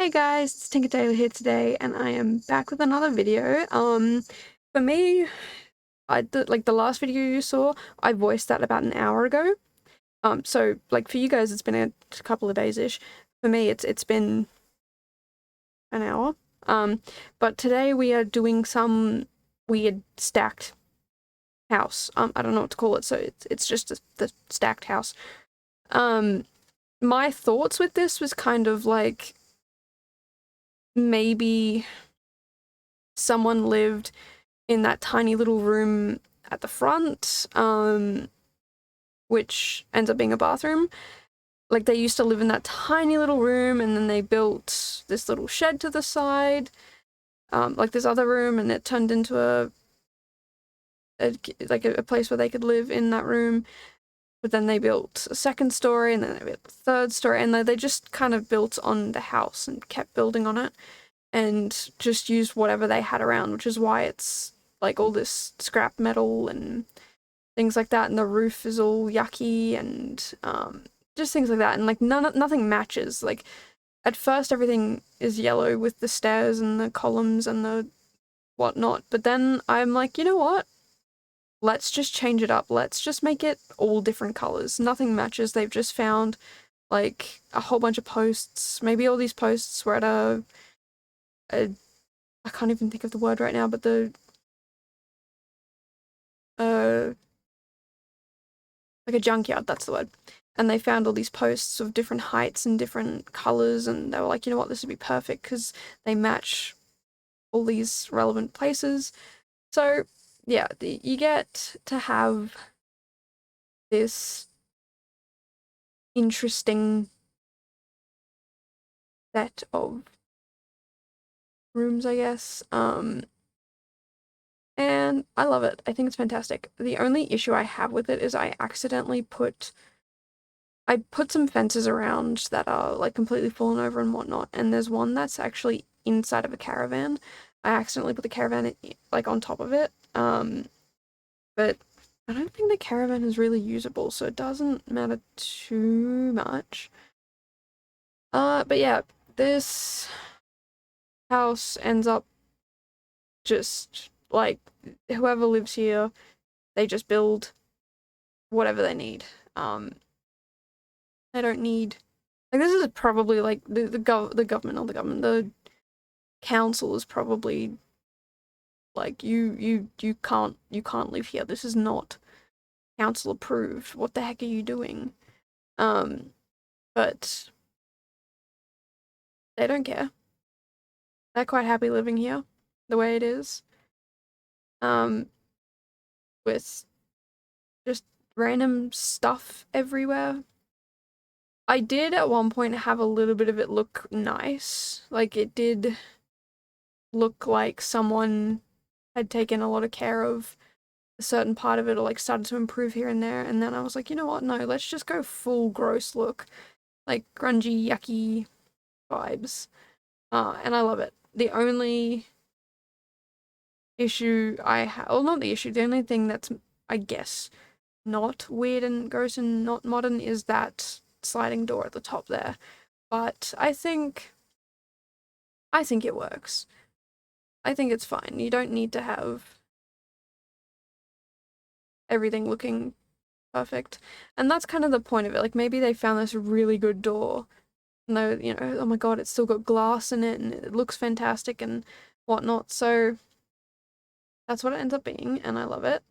Hey guys, it's Tinker Tailor here today, and I am back with another video. For me, like the last video you saw, I voiced that about an hour ago. So like for you guys, it's been a couple of days-ish. For me, it's been an hour. But today we are doing some weird stacked house. I don't know what to call it, so it's just the stacked house. My thoughts with this was kind of like maybe someone lived in that tiny little room at the front, which ends up being a bathroom. Like, they used to live in that tiny little room, and then they built this little shed to the side, like this other room, and it turned into a place where they could live in that room. But then they built a second story, and then they built a third story, and they just kind of built on the house and kept building on it, and just used whatever they had around, which is why it's like all this scrap metal and things like that, and the roof is all yucky and just things like that, and like nothing matches. Like at first everything is yellow with the stairs and the columns and the whatnot, but then I'm like, you know what? Let's just change it up. Let's just make it all different colors. Nothing matches. They've just found like a whole bunch of posts. Maybe all these posts were at a I can't even think of the word right now, but the like a junkyard, that's the word. And they found all these posts of different heights and different colors, and they were like, you know what, this would be perfect because they match all these relevant places. So yeah, you get to have this interesting set of rooms, I guess. And I love it. I think it's fantastic. The only issue I have with it is I accidentally put some fences around that are like completely fallen over and whatnot, and there's one that's actually inside of a caravan. I accidentally put the caravan like on top of it, but I don't think the caravan is really usable, so it doesn't matter too much. But yeah, this house ends up just like whoever lives here, they just build whatever they need. They don't need, like, this is probably like the government, not the government, the council is probably like, you can't live here. This is not council approved. What the heck are you doing? But they don't care. They're quite happy living here the way it is. With just random stuff everywhere. I did at one point have a little bit of it look nice. Like, it did look like someone had taken a lot of care of a certain part of it, or like started to improve here and there, and then I was like, you know what, no, let's just go full gross look. Like grungy, yucky vibes. And I love it. The only issue I have, well, not the issue, the only thing that's, I guess, not weird and gross and not modern is that sliding door at the top there. But I think it works. I think it's fine. You don't need to have everything looking perfect. And that's kind of the point of it. Like, maybe they found this really good door. And they, you know, oh my god, it's still got glass in it and it looks fantastic and whatnot. So that's what it ends up being, and I love it.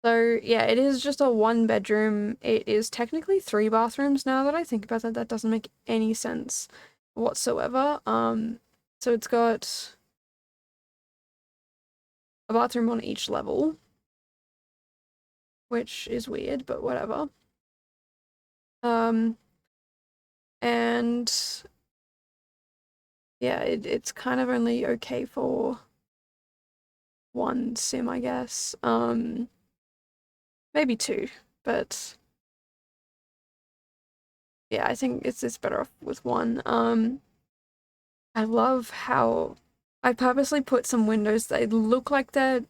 So yeah, it is just a 1 bedroom. It is technically 3 bathrooms now that I think about that. That doesn't make any sense whatsoever. So it's got a bathroom on each level, which is weird, but whatever. And yeah, it's kind of only okay for 1 sim, I guess. Maybe 2, but yeah, I think it's better off with 1. I love how I purposely put some windows that look like they're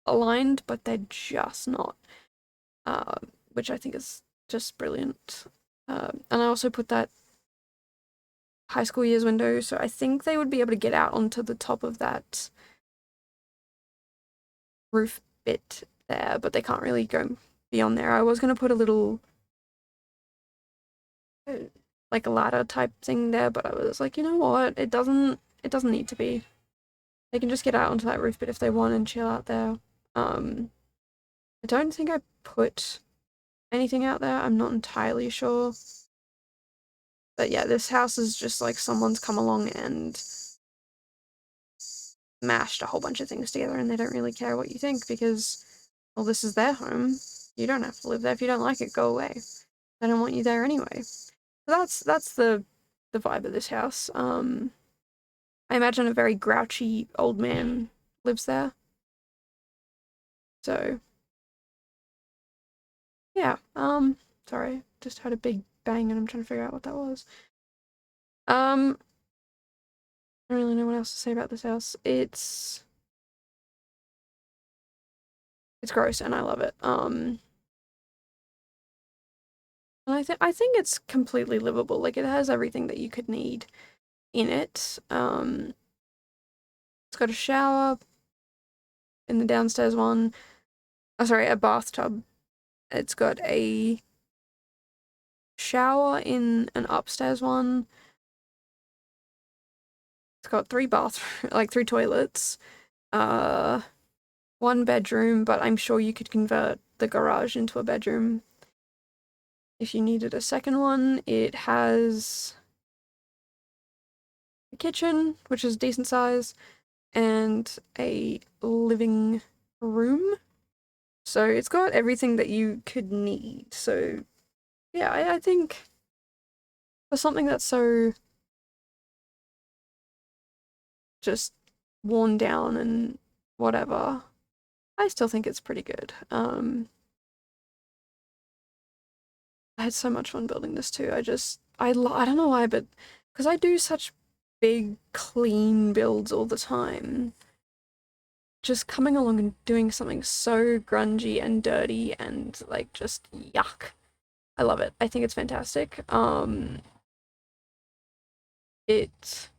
aligned, but they're just not, which I think is just brilliant. And I also put that high school years window, so I think they would be able to get out onto the top of that roof bit there, but they can't really go beyond there. I was going to put a little like a ladder type thing there, but I was like, you know what, it doesn't need to be. They can just get out onto that roof bit if they want and chill out there. I don't think I put anything out there, I'm not entirely sure. But yeah, this house is just like someone's come along and mashed a whole bunch of things together and they don't really care what you think because, well, this is their home. You don't have to live there. If you don't like it, go away. They don't want you there anyway. So that's the vibe of this house. I imagine a very grouchy old man lives there. So yeah, sorry, just had a big bang and I'm trying to figure out what that was. I don't really know what else to say about this house. It's gross and I love it. And I think it's completely livable. Like it has everything that you could need in it. It's got a shower in the downstairs one. Oh, sorry, a bathtub. It's got a shower in an upstairs one. It's got 3 like 3 toilets. One bedroom, but I'm sure you could convert the garage into a bedroom if you needed a second one. It has a kitchen, which is decent size, and a living room. So it's got everything that you could need. So yeah, I think for something that's so just worn down and whatever, I still think it's pretty good. I had so much fun building this too. I don't know why, but because I do such big, clean builds all the time, just coming along and doing something so grungy and dirty and like just yuck. I love it. I think it's fantastic. It's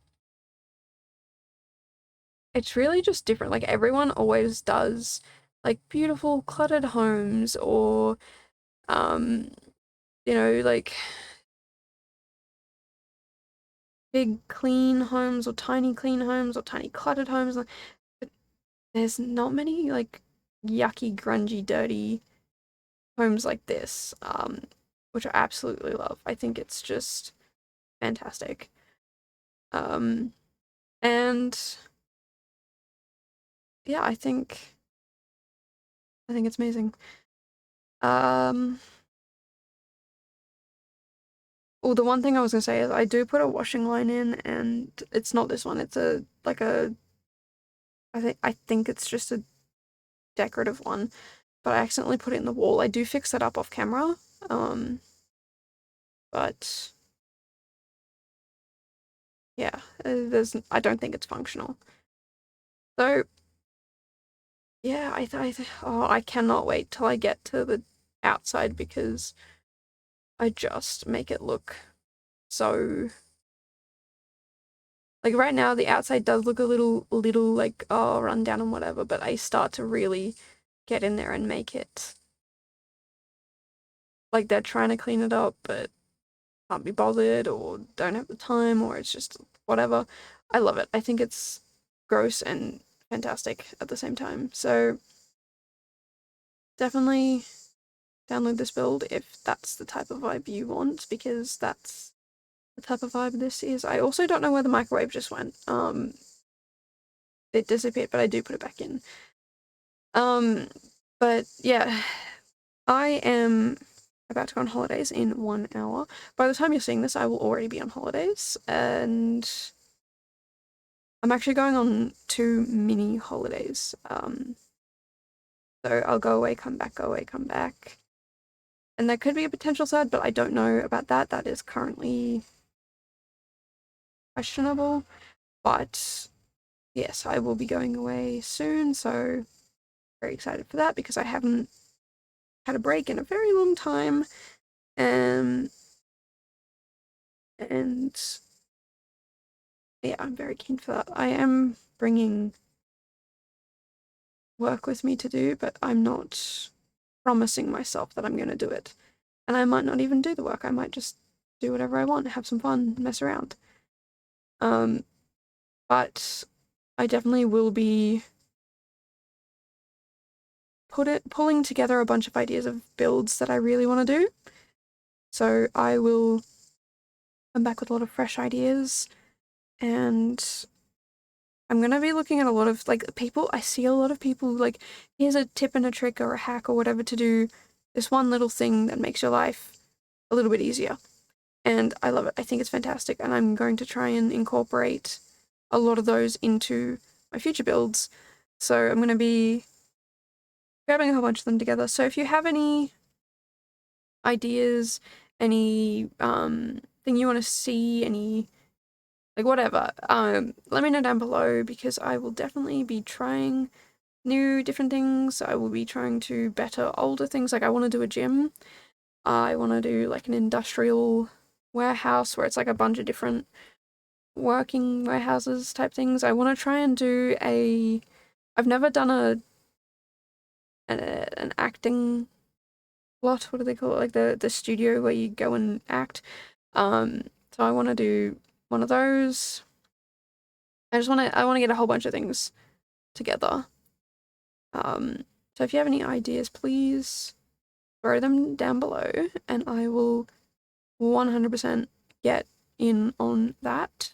really just different. Like everyone always does like beautiful cluttered homes or like big clean homes or tiny clean homes or tiny cluttered homes. But there's not many like yucky, grungy, dirty homes like this, which I absolutely love. I think it's just fantastic. And yeah, I think it's amazing. Well, the one thing I was gonna say is I do put a washing line in, and it's not this one. It's I think it's just a decorative one, but I accidentally put it in the wall. I do fix that up off camera, but yeah, I don't think it's functional. So yeah, I cannot wait till I get to the outside because I just make it look so. Like right now, the outside does look a little like, oh, run down and whatever, but I start to really get in there and make it like they're trying to clean it up, but can't be bothered or don't have the time or it's just whatever. I love it. I think it's gross and fantastic at the same time. So definitely download this build if that's the type of vibe you want, because that's the type of vibe this is. I also don't know where the microwave just went. It disappeared, but I do put it back in. But yeah, I am about to go on holidays in 1 hour. By the time you're seeing this, I will already be on holidays, and I'm actually going on 2 mini holidays. So I'll go away, come back, go away, come back. And there could be a potential third, but I don't know about that. That is currently questionable. But yes, I will be going away soon, so very excited for that because I haven't had a break in a very long time. And Yeah, I'm very keen for that. I am bringing work with me to do, but I'm not promising myself that I'm going to do it. And I might not even do the work. I might just do whatever I want, have some fun, mess around. But I definitely will be pulling together a bunch of ideas of builds that I really want to do. So I will come back with a lot of fresh ideas, and I'm gonna be looking at a lot of like people. I see a lot of people like, here's a tip and a trick or a hack or whatever to do this one little thing that makes your life a little bit easier. And I love it. I think it's fantastic, and I'm going to try and incorporate a lot of those into my future builds. So I'm going to be grabbing a whole bunch of them together. So if you have any ideas, any thing you want to see, any like whatever, let me know down below, because I will definitely be trying new different things. I will be trying to better older things. Like I want to do a gym. I want to do like an industrial warehouse where it's like a bunch of different working warehouses type things. I want to try and do I've never done an acting lot. What do they call it? Like the studio where you go and act. So I want to do one of those. I want to get a whole bunch of things together. So if you have any ideas, please throw them down below, and I will 100% get in on that.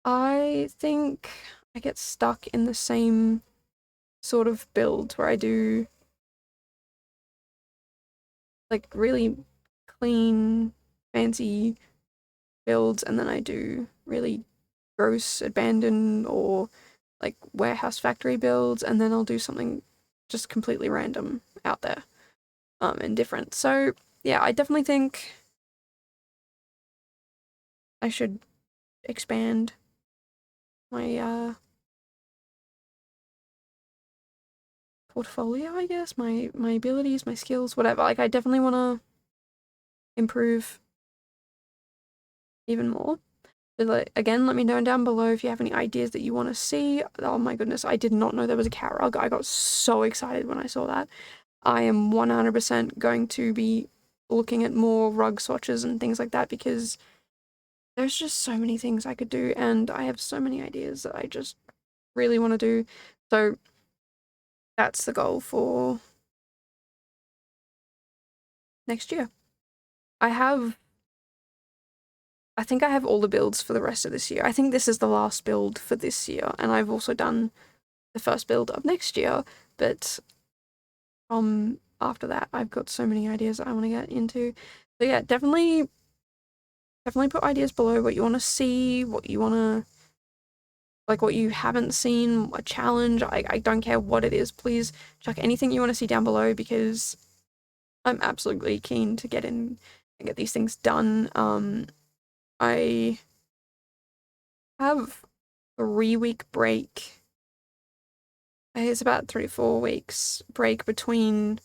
I think I get stuck in the same sort of build where I do like really clean, fancy builds, and then I do really gross, abandoned, or like warehouse factory builds, and then I'll do something just completely random out there, and different. So yeah, I definitely think I should expand my portfolio, I guess, my abilities, my skills, whatever. Like I definitely want to improve even more. So like, again, let me know down below if you have any ideas that you want to see. Oh my goodness, I did not know there was a cat rug. I got so excited when I saw that. I am 100% going to be looking at more rug swatches and things like that, because there's just so many things I could do, and I have so many ideas that I just really want to do. So that's the goal for next year. I think I have all the builds for the rest of this year. I think this is the last build for this year, and I've also done the first build of next year, but from after that, I've got so many ideas that I want to get into. So yeah, definitely put ideas below, what you want to see, what you want to, like what you haven't seen, a challenge. I don't care what it is. Please chuck anything you want to see down below, because I'm absolutely keen to get in and get these things done. I have a 3-week break. It's about 3 to 4 weeks break between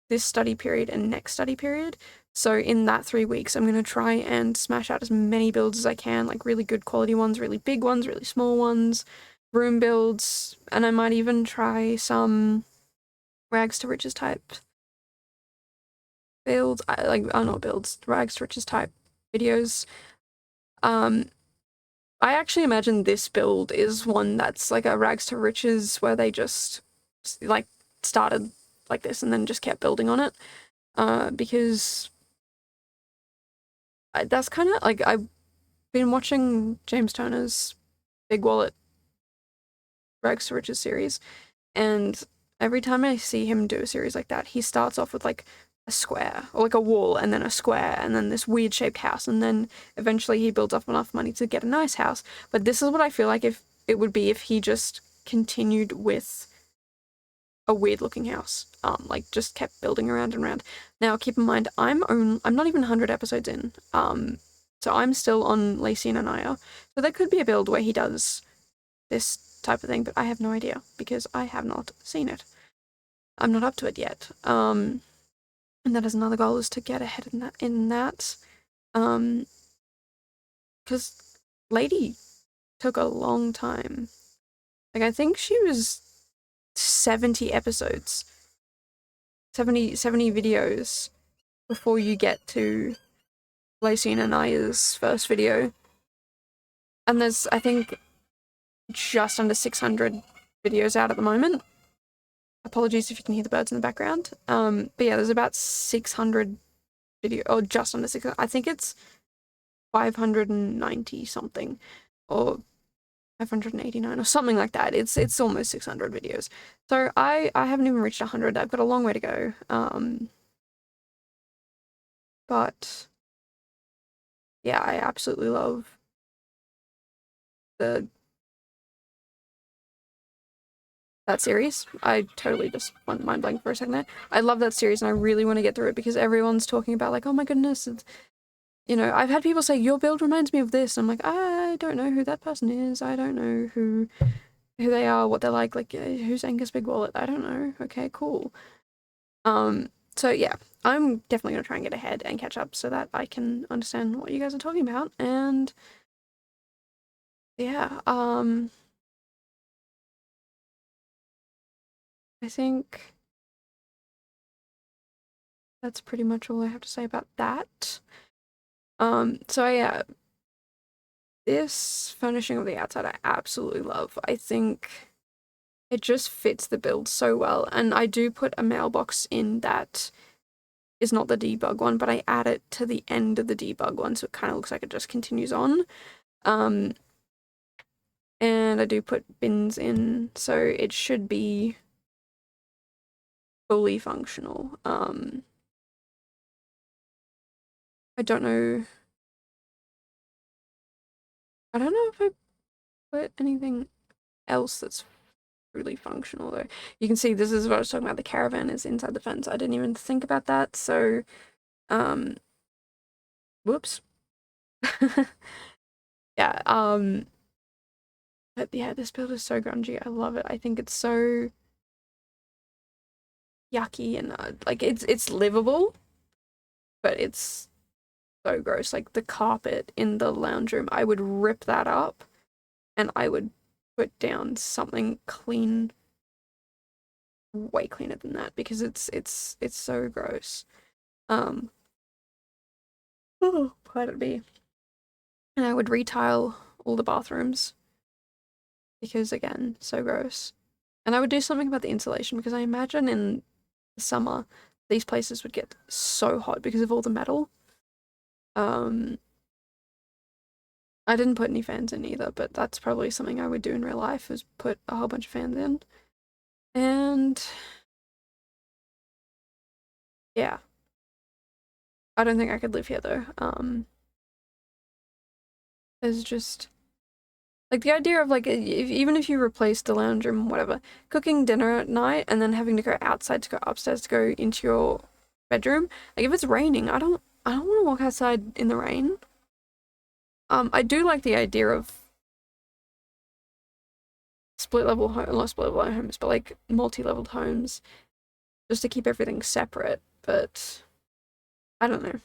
this study period and next study period. So in that 3 weeks, I'm going to try and smash out as many builds as I can, like really good quality ones, really big ones, really small ones, room builds, and I might even try some rags to riches type builds, not builds, rags to riches type videos. I actually imagine this build is one that's like a rags to riches, where they just like started like this and then just kept building on it, because that's kind of like, I've been watching James Turner's Big Wallet Rags to Riches series, and every time I see him do a series like that, he starts off with like a square or like a wall, and then a square, and then this weird shaped house, and then eventually he builds up enough money to get a nice house. But this is what I feel like if it would be if he just continued with a weird looking house, like just kept building around and around. Now keep in mind, I'm not even 100 episodes in, so I'm still on Lacey and Anaya, so there could be a build where he does this type of thing, but I have no idea because I have not seen it. I'm not up to it yet. And that is another goal, is to get ahead in that. because Lady took a long time. Like, I think she was 70 episodes, 70 videos before you get to Lacey and Anaya's first video. And there's, I think, just under 600 videos out at the moment. Apologies if you can hear the birds in the background. But yeah, there's about 600 video, or just under 600. I think it's 590 something, or 589 or something like that. It's almost 600 videos. So I haven't even reached 100. I've got a long way to go. But yeah, I absolutely love that series. I totally just went mind blank for a second there. I love that series and I really want to get through it because everyone's talking about like, oh my goodness, it's, you know, I've had people say your build reminds me of this. And I'm like, I don't know who that person is. I don't know who they are, what they're like who's Angus Big Wallet? I don't know. Okay, cool. So yeah, I'm definitely gonna try and get ahead and catch up so that I can understand what you guys are talking about. And yeah, I think that's pretty much all I have to say about that. So yeah, this furnishing of the outside I absolutely love. I think it just fits the build so well, and I do put a mailbox in that is not the debug one, but I add it to the end of the debug one, so it kind of looks like it just continues on. And I do put bins in, so it should be fully functional. I don't know. I don't know if I put anything else that's really functional though. You can see this is what I was talking about. The caravan is inside the fence. I didn't even think about that. So, whoops. Yeah. But yeah, this build is so grungy. I love it. I think it's so yucky and like it's livable, but it's so gross. Like the carpet in the lounge room, I would rip that up and I would put down something clean, way cleaner than that because it's so gross. Oh, pardon me. And I would retile all the bathrooms because again, so gross. And I would do something about the insulation because I imagine in the summer these places would get so hot because of all the metal. I didn't put any fans in either, but that's probably something I would do in real life is put a whole bunch of fans in. And yeah. I don't think I could live here though. There's just like the idea of like even if you replace the lounge room, whatever, cooking dinner at night and then having to go outside to go upstairs to go into your bedroom. Like if it's raining, I don't want to walk outside in the rain. I do like the idea of split level not split level homes, but like multi-leveled homes, just to keep everything separate. But I don't know.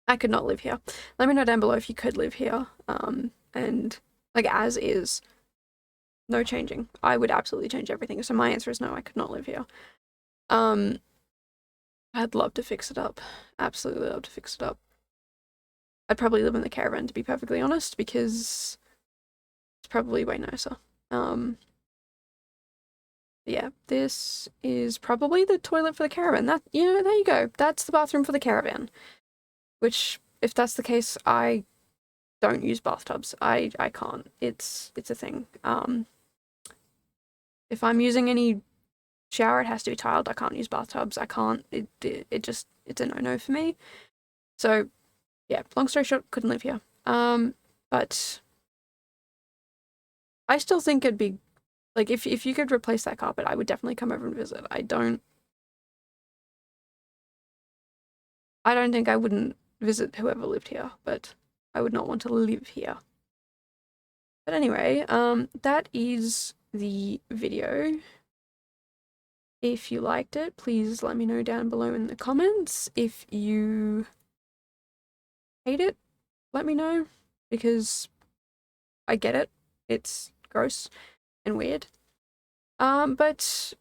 I could not live here. Let me know down below if you could live here. And like as is, no changing. I would absolutely change everything. So my answer is no, I could not live here. I'd love to fix it up. Absolutely love to fix it up. I'd probably live in the caravan to be perfectly honest, because it's probably way nicer. Yeah, this is probably the toilet for the caravan. That, you know, there you go. That's the bathroom for the caravan. Which, if that's the case, I don't use bathtubs. I can't. It's a thing. If I'm using any shower, it has to be tiled. I can't use bathtubs. I can't. It just, it's a no-no for me. So, yeah, long story short, couldn't live here. But I still think it'd be, like, if you could replace that carpet, I would definitely come over and visit. I don't think I wouldn't visit whoever lived here, but I would not want to live here. But anyway, that is the video. If you liked it, please let me know down below in the comments. If you hate it, let me know. because I get it. It's gross and weird. But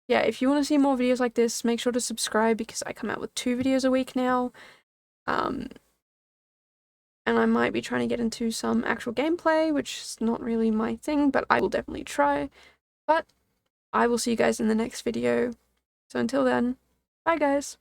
yeah, if you want to see more videos like this, make sure to subscribe because I come out with 2 videos a week now. And I might be trying to get into some actual gameplay, which is not really my thing, but I will definitely try. But I will see you guys in the next video. So until then, bye guys!